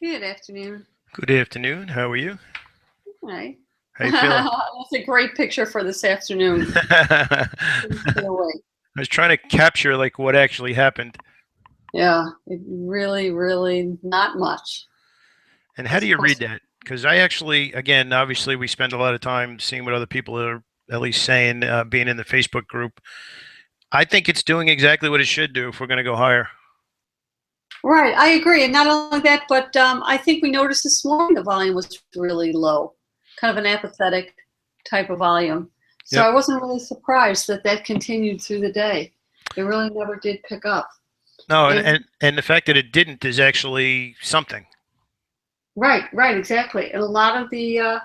Good afternoon. Good afternoon. How are you? Hi. How you feeling? That's a great picture for this afternoon. I Couldn't stay away. was trying to capture like what actually happened. Yeah, it really, really not much. And how do As you read opposed that? Because I actually, again, obviously we spend a lot of time seeing what other people are at least saying, being in the Facebook group. I think it's doing exactly what it should do if we're going to go higher. right, I agree. And not only that, but I think we noticed this morning the volume was really low, kind of an apathetic type of volume. So Yep. I wasn't really surprised that that continued through the day. It really never did pick up. No, and, And and and the fact that it didn't is actually something. right, right, exactly. And a lot of the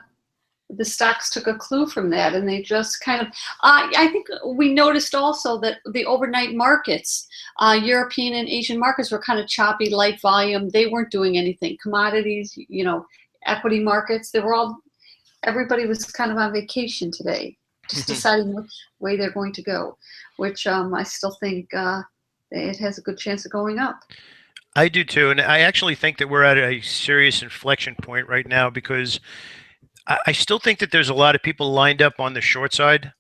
stocks took a clue from that, and they just kind of I think we noticed also that the overnight markets, European and Asian markets, were kind of choppy, light volume. They weren't doing anything. Commodities, equity markets, they were all, everybody was kind of on vacation today, just deciding which way they're going to go, which I still think it has a good chance of going up. I do too, and I actually think that we're at a serious inflection point right now because I still think that there's a lot of people lined up on the short side.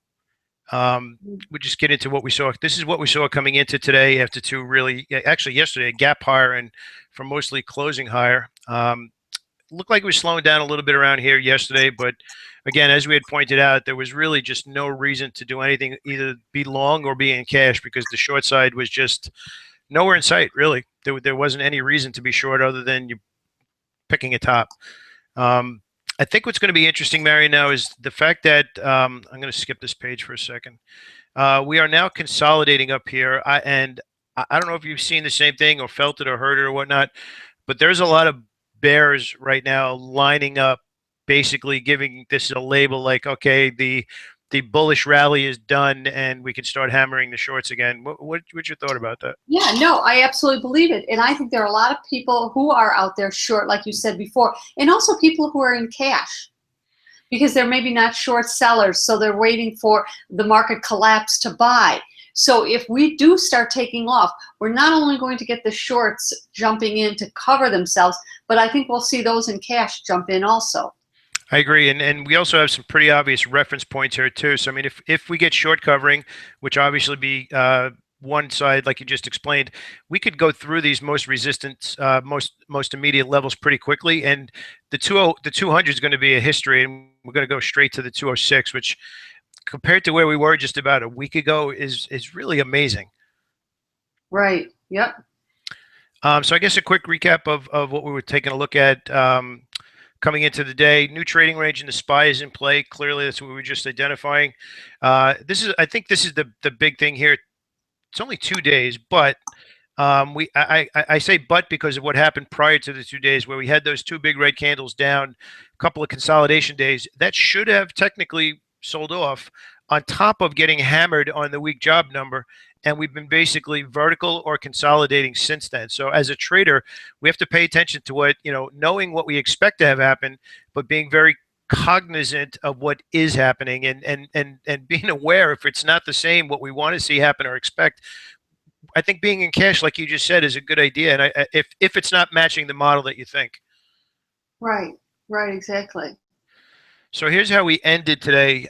We just get into what we saw. This is what we saw coming into today after two really, actually yesterday, a gap higher and from mostly closing higher. Looked like it was slowing down a little bit around here yesterday, but again, as we had pointed out, there was really just no reason to do anything, either be long or be in cash because the short side was just nowhere in sight, really. There wasn't any reason to be short other than you picking a top. Um, I think what's going to be interesting, Marion, now is the fact that I'm going to skip this page for a second. We are now consolidating up here, and I don't know if you've seen the same thing or felt it or heard it or whatnot, but there's a lot of bears right now lining up, basically giving this a label like, okay, the bullish rally is done, and we can start hammering the shorts again. What's your thought about that? Yeah, no, I absolutely believe it. And I think there are a lot of people who are out there short, like you said before, and also people who are in cash because they're maybe not short sellers. So they're waiting for the market collapse to buy. So if we do start taking off, we're not only going to get the shorts jumping in to cover themselves, but I think we'll see those in cash jump in also. I agree, and we also have some pretty obvious reference points here too. So I mean, if we get short covering, which obviously be one side, like you just explained, we could go through these most resistant, most immediate levels pretty quickly, and the 200 is going to be a history, and we're going to go straight to the 206, which compared to where we were just about a week ago is really amazing. Right. Yep. So I guess a quick recap of what we were taking a look at. Coming into the day, new trading range and the SPY is in play. Clearly, that's what we were just identifying. I think this is the big thing here. It's only 2 days, but I say but because of what happened prior to the 2 days where we had those two big red candles down, a couple of consolidation days that should have technically sold off on top of getting hammered on the weak job number. And we've been basically vertical or consolidating since then. So as a trader, we have to pay attention to what, knowing what we expect to have happen, but being very cognizant of what is happening and being aware if it's not the same what we want to see happen or expect. I think being in cash, like you just said, is a good idea. And if it's not matching the model that you think. Right. Right. Exactly. So here's how we ended today,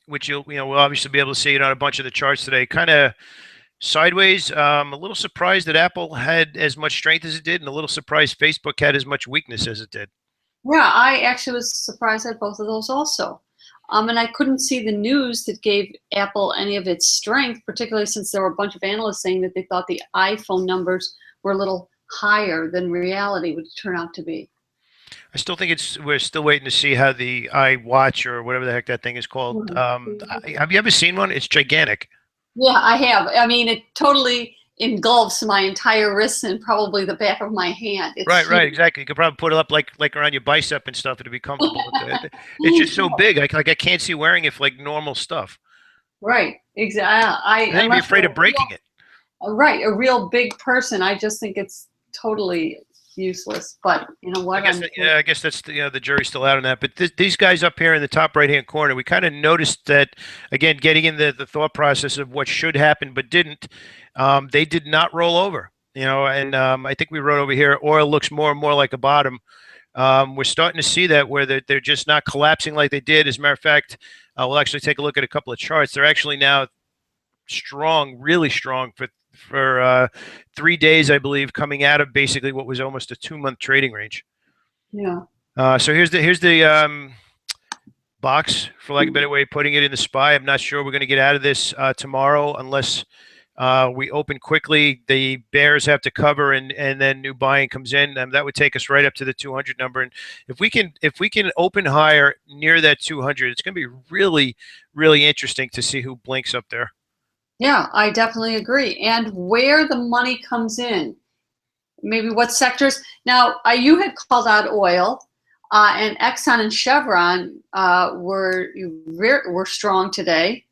which we'll obviously be able to see it on a bunch of the charts today. Kind of sideways. A little surprised that Apple had as much strength as it did, and a little surprised Facebook had as much weakness as it did. Yeah, I actually was surprised at both of those also. And I couldn't see the news that gave Apple any of its strength, particularly since there were a bunch of analysts saying that they thought the iPhone numbers were a little higher than reality would turn out to be. I still think we're still waiting to see how the iWatch or whatever the heck that thing is called. Mhm. Have you ever seen one? It's gigantic. Yeah, I have. I mean, it totally engulfs my entire wrist and probably the back of my hand. It's Right, right, huge. exactly. You could probably put it up like around your bicep and stuff. It'd be comfortable with it. It's just so big. I can't see wearing it for like normal stuff. Right, exactly. I And then you'd be unless afraid you're of breaking it. right, a real big person, I just think it's totally useless. But you know I what? guess yeah, I guess that's the jury's still out on that. But these guys up here in the top right hand corner, we kind of noticed that again, getting in the thought process of what should happen but didn't. They did not roll over. And I think we wrote over here, oil looks more and more like a bottom. We're starting to see that where they're just not collapsing like they did. As a matter of fact, we'll actually take a look at a couple of charts. They're actually now strong, really strong for 3 days, I believe, coming out of basically what was almost a 2-month trading range. Yeah. So here's the box, for lack of a better way of putting it, in the SPY. I'm not sure we're going to get out of this tomorrow unless we open quickly. The bears have to cover, and then new buying comes in. That would take us right up to the 200 number. And if we can open higher near that 200, it's going to be really, really interesting to see who blinks up there. Yeah, I definitely agree. And where the money comes in, maybe what sectors. Now, you had called out oil, and Exxon and Chevron were strong today.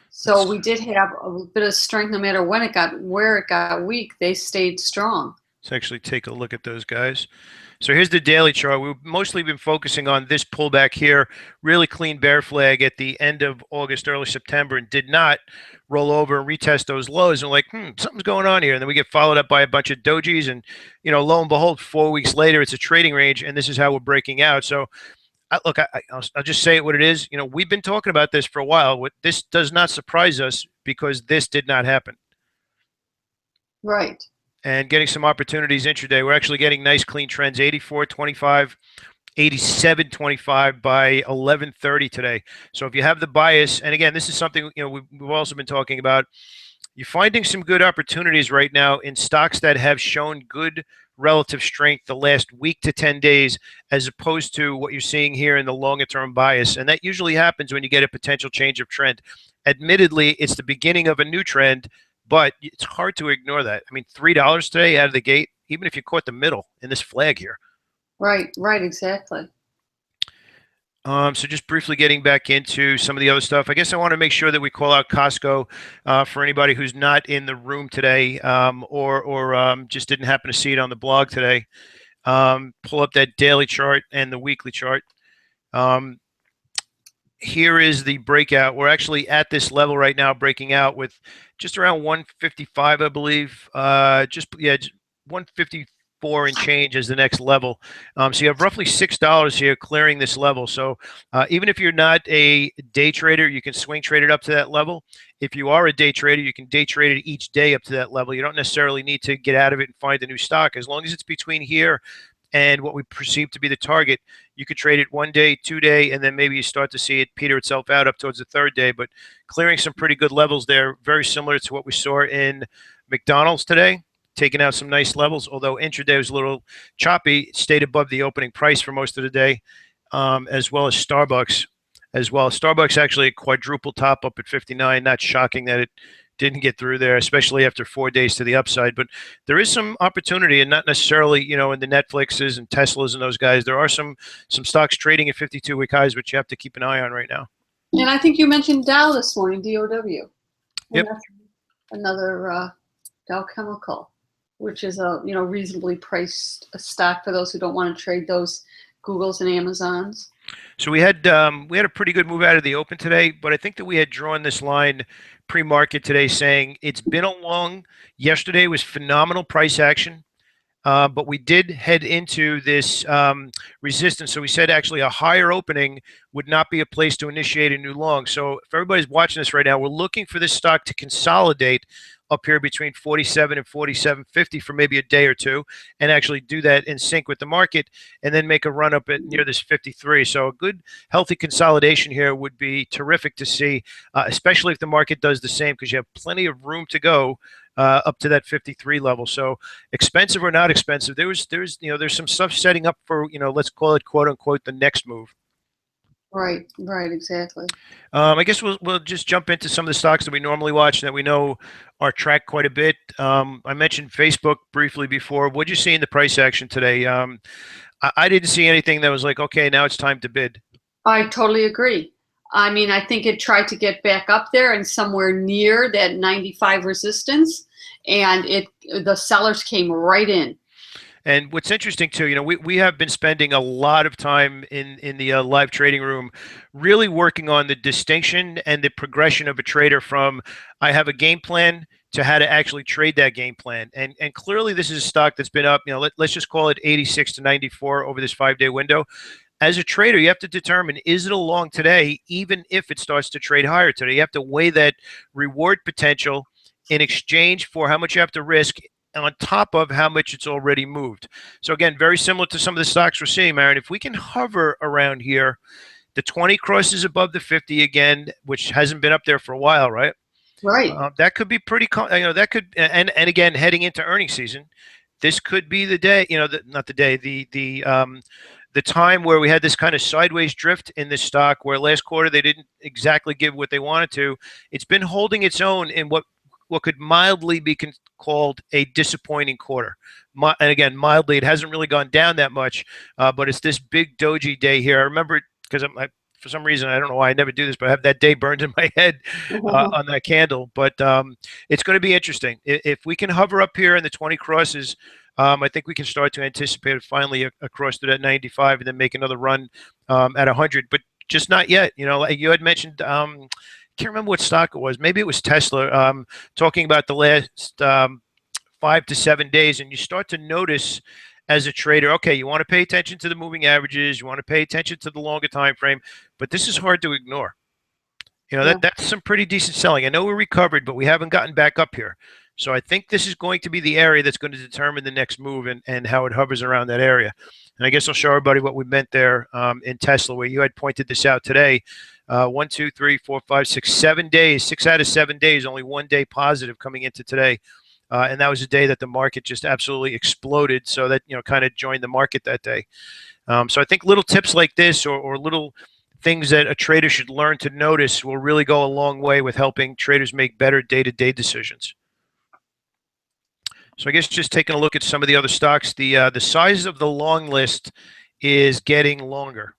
So we did have a bit of strength no matter where it got weak, they stayed strong. Let's actually take a look at those guys. So here's the daily chart. We've mostly been focusing on this pullback here, really clean bear flag at the end of August, early September, and did not roll over and retest those lows. And we're like, something's going on here. And then we get followed up by a bunch of dojis, and lo and behold, 4 weeks later, it's a trading range, and this is how we're breaking out. So look, I'll just say it what it is. We've been talking about this for a while. This does not surprise us because this did not happen. Right. And getting some opportunities intraday. We're actually getting nice clean trends, 84.25, 87.25 by 11:30 today. So if you have the bias, and again, this is something we've also been talking about, you're finding some good opportunities right now in stocks that have shown good relative strength the last week to 10 days, as opposed to what you're seeing here in the longer term bias. And that usually happens when you get a potential change of trend. Admittedly, it's the beginning of a new trend, but it's hard to ignore that. I mean, $3 today out of the gate, even if you caught the middle in this flag here. Right, exactly. So just briefly getting back into some of the other stuff, I guess I want to make sure that we call out Costco for anybody who's not in the room today, or just didn't happen to see it on the blog today. Pull up that daily chart and the weekly chart. Here is the breakout. We're actually at this level right now, breaking out with just around 155, I believe. Just 154 and change as the next level. So you have roughly $6 here clearing this level. So even if you're not a day trader, you can swing trade it up to that level. If you are a day trader, you can day trade it each day up to that level. You don't necessarily need to get out of it and find a new stock. As long as it's between here and what we perceive to be the target, you could trade it 1 day, 2 day, and then maybe you start to see it peter itself out up towards the 3rd day. But clearing some pretty good levels there, very similar to what we saw in McDonald's today, taking out some nice levels. Although intraday was a little choppy, it stayed above the opening price for most of the day, as well as Starbucks as well. Starbucks actually a quadruple top up at 59. Not shocking that it didn't get through there, especially after 4 days to the upside. But there is some opportunity, and not necessarily, in the Netflixes and Teslas and those guys. There are some stocks trading at 52-week highs, which you have to keep an eye on right now. And I think you mentioned Dow this morning, DOW. Yep. Another Dow Chemical, which is a reasonably priced stock for those who don't want to trade those Googles and Amazons. So we had a pretty good move out of the open today, but I think that we had drawn this line pre-market today saying it's been a long. Yesterday was phenomenal price action, but we did head into this resistance. So we said actually a higher opening would not be a place to initiate a new long. So if everybody's watching this right now, we're looking for this stock to consolidate up here between 47 and 47.50 for maybe a day or two, and actually do that in sync with the market, and then make a run up at near this 53. So a good, healthy consolidation here would be terrific to see, especially if the market does the same, because you have plenty of room to go up to that 53 level. So expensive or not expensive, there's some stuff setting up for, let's call it quote unquote the next move. Right, exactly. I guess we'll just jump into some of the stocks that we normally watch and that we know are tracked quite a bit. I mentioned Facebook briefly before. What'd you see in the price action today? I didn't see anything that was like, okay, now it's time to bid. I totally agree. I mean, I think it tried to get back up there and somewhere near that 95 resistance, and the sellers came right in. And what's interesting too, we have been spending a lot of time in the live trading room, really working on the distinction and the progression of a trader from I have a game plan to how to actually trade that game plan. And clearly this is a stock that's been up, let's just call it 86 to 94 over this 5-day window. As a trader, you have to determine, is it along today, even if it starts to trade higher today? You have to weigh that reward potential in exchange for how much you have to risk on top of how much it's already moved. So again, very similar to some of the stocks we're seeing, Marion. If we can hover around here, the 20 crosses above the 50 again, which hasn't been up there for a while, right? Right. That could be pretty, that could, and again, heading into earnings season, this could be the day, not the day, the time where we had this kind of sideways drift in this stock where last quarter they didn't exactly give what they wanted to. It's been holding its own in what could mildly be called a disappointing quarter. And again, mildly, it hasn't really gone down that much, but it's this big doji day here. I remember it because for some reason, I don't know why I never do this, but I have that day burned in my head on that candle. But it's going to be interesting. If we can hover up here in the 20 crosses, I think we can start to anticipate it finally across to that 95 and then make another run at 100, but just not yet. Like you had mentioned, can't remember what stock it was. Maybe it was Tesla, talking about the last 5 to 7 days, and you start to notice as a trader, okay, you want to pay attention to the moving averages, you want to pay attention to the longer time frame, but this is hard to ignore. That's some pretty decent selling. I know we recovered, but we haven't gotten back up here. So I think this is going to be the area that's going to determine the next move and how it hovers around that area. And I guess I'll show everybody what we meant there in Tesla, where you had pointed this out today. 1, 2, 3, 4, 5, 6, 7 days, 6 out of 7 days, only 1 day positive coming into today. And that was a day that the market just absolutely exploded. So that, kind of joined the market that day. So I think little tips like this or little things that a trader should learn to notice will really go a long way with helping traders make better day-to-day decisions. So I guess just taking a look at some of the other stocks, the size of the long list is getting longer.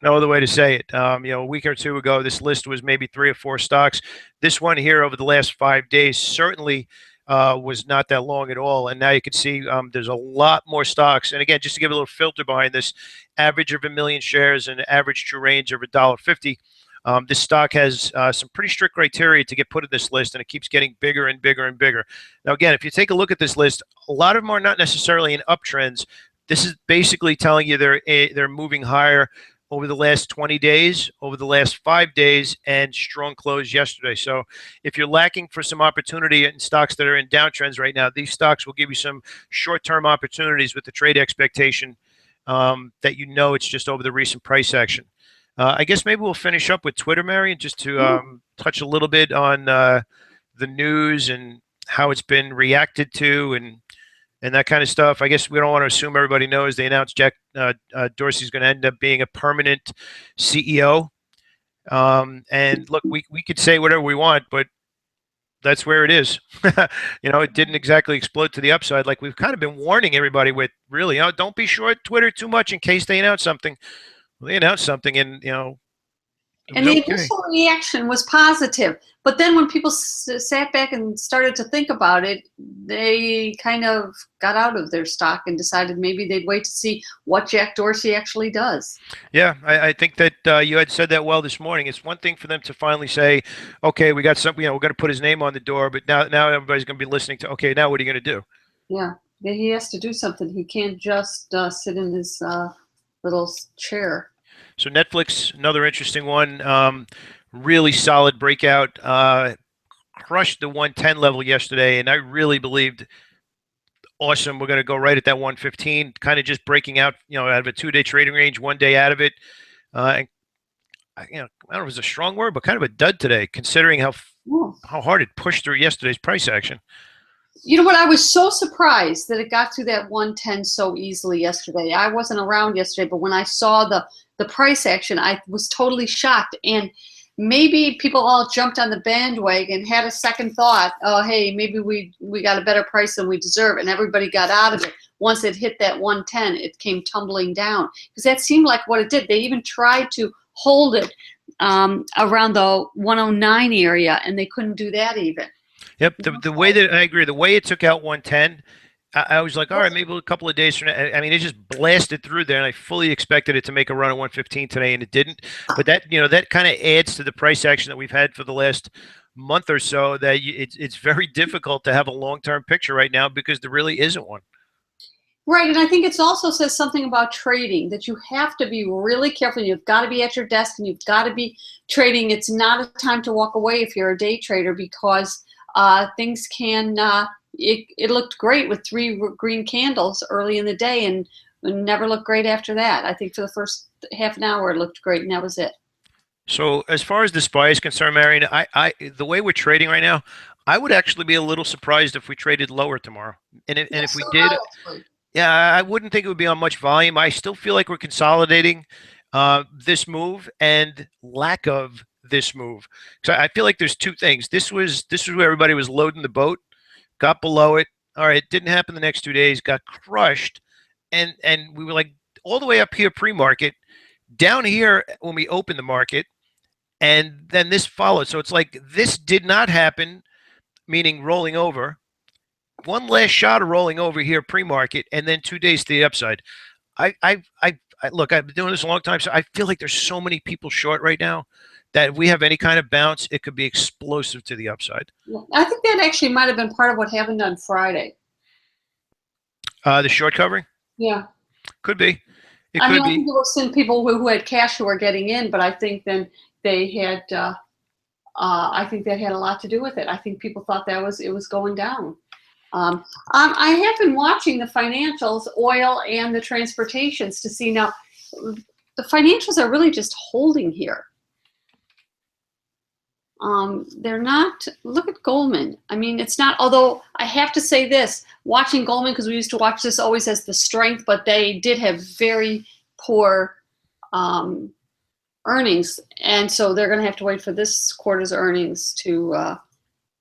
No other way to say it. A week or two ago, this list was maybe 3 or 4 stocks. This one here over the last 5 days certainly was not that long at all. And now you can see there's a lot more stocks. And again, just to give a little filter behind this, average of 1 million shares and average true range of $1.50. This stock has some pretty strict criteria to get put in this list, and it keeps getting bigger and bigger and bigger. Now, again, if you take a look at this list, a lot of them are not necessarily in uptrends. This is basically telling you they're moving higher over the last 20 days, over the last 5 days, and strong close yesterday. So if you're lacking for some opportunity in stocks that are in downtrends right now, these stocks will give you some short-term opportunities with the trade expectation that it's just over the recent price action. I guess maybe we'll finish up with Twitter, Marion, just to touch a little bit on the news and how it's been reacted to and that kind of stuff. I guess we don't want to assume everybody knows. They announced Jack Dorsey's going to end up being a permanent CEO. And look, we could say whatever we want, but that's where it is. It didn't exactly explode to the upside. Like we've kind of been warning everybody with, really, don't be short Twitter too much in case they announce something. Well, they announced something, and and the initial reaction was positive, but then when people sat back and started to think about it, they kind of got out of their stock and decided maybe they'd wait to see what Jack Dorsey actually does. Yeah, I think that you had said that well this morning. It's one thing for them to finally say, okay, we got something, we're going to put his name on the door, but now everybody's going to be listening to, okay, now what are you going to do? Yeah, he has to do something. He can't just sit in his little chair. So Netflix, another interesting one, really solid breakout, crushed the 110 level yesterday, and I really believed, awesome, we're going to go right at that 115, kind of just breaking out, out of a 2-day trading range, 1 day out of it. And I don't know if it was a strong word, but kind of a dud today, considering how hard it pushed through yesterday's price action. You know what? I was so surprised that it got through that 110 so easily yesterday. I wasn't around yesterday, but when I saw the price action, I was totally shocked. And maybe people all jumped on the bandwagon, had a second thought, oh, hey, maybe we got a better price than we deserve, and everybody got out of it. Once it hit that 110, it came tumbling down, because that seemed like what it did. They even tried to hold it around the 109 area, and they couldn't do that even. Yep, the way that I agree, the way it took out 110, I was like, all right, maybe a couple of days from now. I mean, it just blasted through there, and I fully expected it to make a run at 115 today, and it didn't. But that, that kind of adds to the price action that we've had for the last month or so that it's very difficult to have a long-term picture right now because there really isn't one. Right, and I think it also says something about trading, that you have to be really careful. You've got to be at your desk and you've got to be trading. It's not a time to walk away if you're a day trader, because things can, it looked great with 3 green candles early in the day and never looked great after that. I think for the first half an hour it looked great and that was it. So as far as the SPY is concerned, Marion, the way we're trading right now, I would actually be a little surprised if we traded lower tomorrow. And if we did, yeah, I wouldn't think it would be on much volume. I still feel like we're consolidating this move and lack of this move. So I feel like there's 2 things. This was where everybody was loading the boat, got below it. All right, it didn't happen the next 2 days, got crushed, and we were like all the way up here pre-market, down here when we opened the market, and then this followed. So it's like this did not happen, meaning rolling over. One last shot of rolling over here pre-market, and then 2 days to the upside. I look, I've been doing this a long time, so I feel like there's so many people short right now that if we have any kind of bounce, it could be explosive to the upside. I think that actually might have been part of what happened on Friday. The short covering? Yeah. Could be. It I could mean, I be. think there were some people who had cash who were getting in, but I think then they had, I think that had a lot to do with it. I think people thought it was going down. I have been watching the financials, oil and the transportations, to see now. The financials are really just holding here. They're not. Look at Goldman. I mean, it's not. Although I have to say this: watching Goldman, because we used to watch this always as the strength, but they did have very poor earnings, and so they're going to have to wait for this quarter's earnings to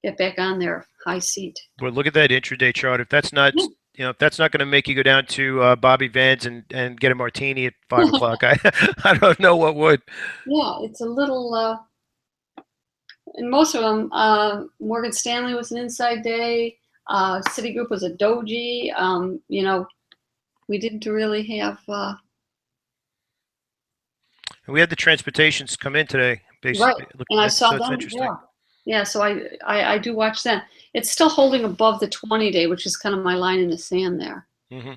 get back on their high seat. Well, look at that intraday chart. If that's not, if that's not going to make you go down to Bobby Vans and get a martini at 5 o'clock, I don't know what would. Yeah, it's a little. And most of them, Morgan Stanley was an inside day. Citigroup was a doji. We didn't really have. We had the transportations come in today. Basically. Right, and I saw them. Yeah. So I do watch that. It's still holding above the 20-day, which is kind of my line in the sand there. Mm-hmm.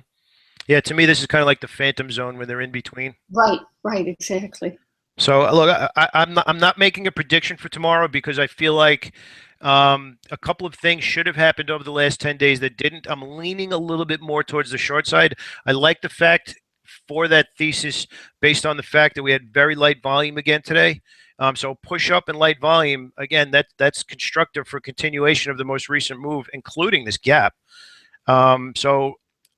Yeah, to me, this is kind of like the phantom zone when they're in between. Right, exactly. So look, I'm not making a prediction for tomorrow because I feel like a couple of things should have happened over the last 10 days that didn't. I'm leaning a little bit more towards the short side. I like the fact for that thesis based on the fact that we had very light volume again today. So push up and light volume, again, that's constructive for continuation of the most recent move, including this gap. So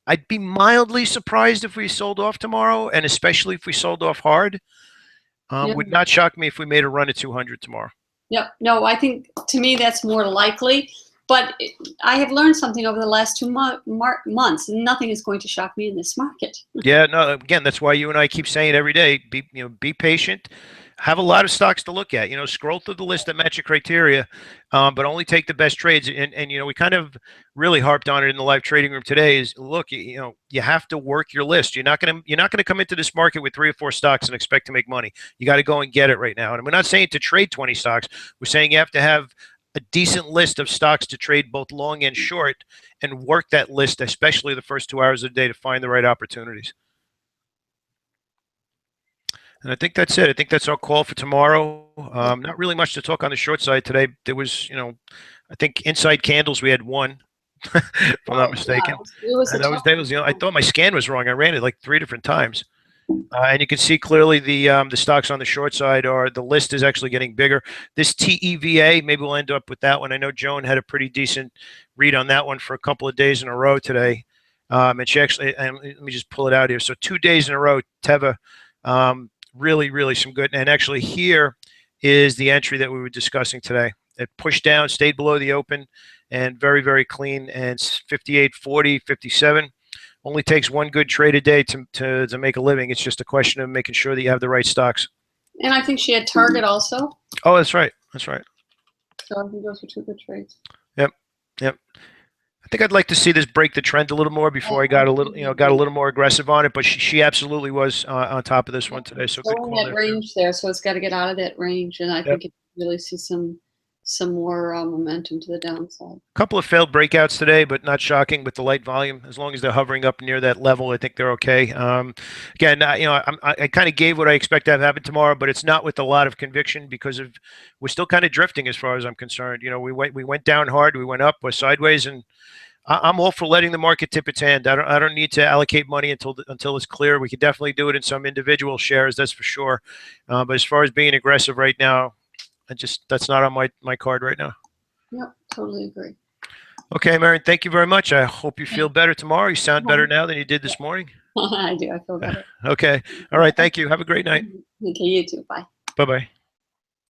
I'd be mildly surprised if we sold off tomorrow, and especially if we sold off hard. Would not shock me if we made a run at 200 tomorrow. Yep. No, I think to me that's more likely. But I have learned something over the last 2 months. Nothing is going to shock me in this market. Yeah. No. Again, that's why you and I keep saying every day: be patient. Have a lot of stocks to look at. Scroll through the list that match your criteria, but only take the best trades. And we kind of really harped on it in the live trading room today. Is look, you have to work your list. You're not gonna come into this market with 3 or 4 stocks and expect to make money. You got to go and get it right now. And we're not saying to trade 20 stocks. We're saying you have to have a decent list of stocks to trade both long and short, and work that list, especially the first 2 hours of the day, to find the right opportunities. And I think that's it. I think that's our call for tomorrow. Not really much to talk on the short side today. There was, I think inside candles we had 1, if I'm not mistaken. Yeah, I thought my scan was wrong. I ran it like 3 different times. And you can see clearly the stocks on the short side the list is actually getting bigger. This TEVA, maybe we'll end up with that one. I know Joan had a pretty decent read on that one for a couple of days in a row today. And she actually, and let me just pull it out here. So 2 days in a row, Teva, really, really some good. And actually here is the entry that we were discussing today. It pushed down, stayed below the open, and very, very clean. And 58.40, 57. Only takes 1 good trade a day to make a living. It's just a question of making sure that you have the right stocks. And I think she had Target also. Oh, that's right. That's right. So I think those were 2 good trades. Yep. I think I'd like to see this break the trend a little more before I got a little more aggressive on it. But she absolutely was on top of this one today. So good call there. Range there, so it's got to get out of that range, and I think it really see some some more momentum to the downside. Couple of failed breakouts today, but not shocking with the light volume. As long as they're hovering up near that level, I think they're okay. Again, I kind of gave what I expect to have happen tomorrow, but it's not with a lot of conviction because we're still kind of drifting as far as I'm concerned. We went down hard, we went up, we're sideways, and I'm all for letting the market tip its hand. I don't need to allocate money until it's clear. We could definitely do it in some individual shares, that's for sure. But as far as being aggressive right now, that's not on my card right now. Yep, totally agree. Okay, Marion, thank you very much. I hope you feel better tomorrow. You sound better now than you did this morning. I do. I feel better. Okay. All right. Thank you. Have a great night. Okay, you too. Bye. Bye-bye.